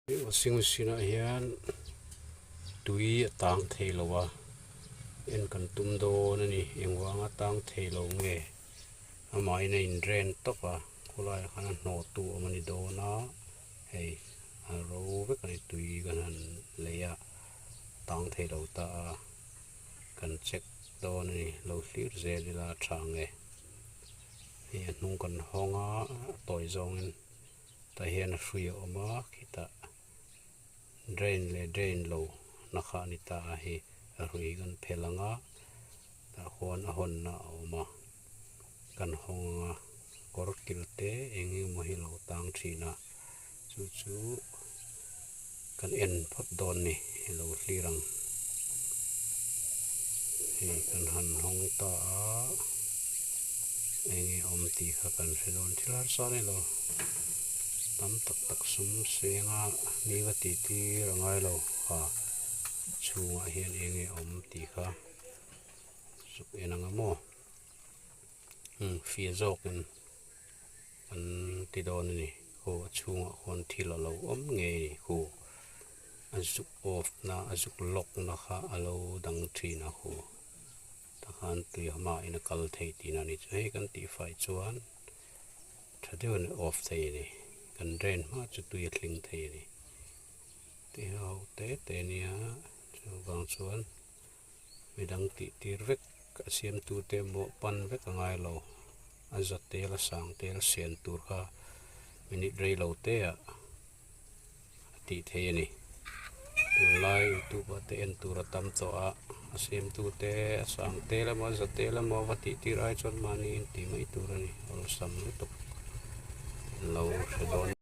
washing machine hian tui tang thei lowa en kan tum do na ni engwanga tang thei lo nge amai na in ren toka khulai khana no tu amani do na hei ro ve kan tui kan han leya tang thei lo ta kan check do ni lo hlir zelila thange he nung kan honga toy zong in ta hian hrui oma khita drain lo nakha ni ta hi hrui kan phelanga ta khon a hon na oma kan honga kor kilte engi mohi lo tang thina chu kan en phot don ni lo hlirang he kan han hong ta engi om ti kha kan hredon thilar sa ne lo tam tak sum senga mi ga ti rangai lo ha chunga hian engi om ti kha suk enanga mo fi zokin an ti don ni ho chunga khon thila lo om nge hu azuk off na azuk lock na kha alo dang thina hu takhan tui hama ina kal thei tina ni chu he kan ti fai chuan thadun off thei ni kan drain ma chu tui tling thei ni ti hau te nia chu wang chuan midang ti tir vek asiam tu te mo pan vek angai lo azat te la sang te la sian tur kha minit rei lo te a ti thei ni tu lai tu ba te en tur tam to a asiam tu te sang te la ma zat te la mo va ti rai chon mani ti mai tur ani ol sam lu tuk lo sedon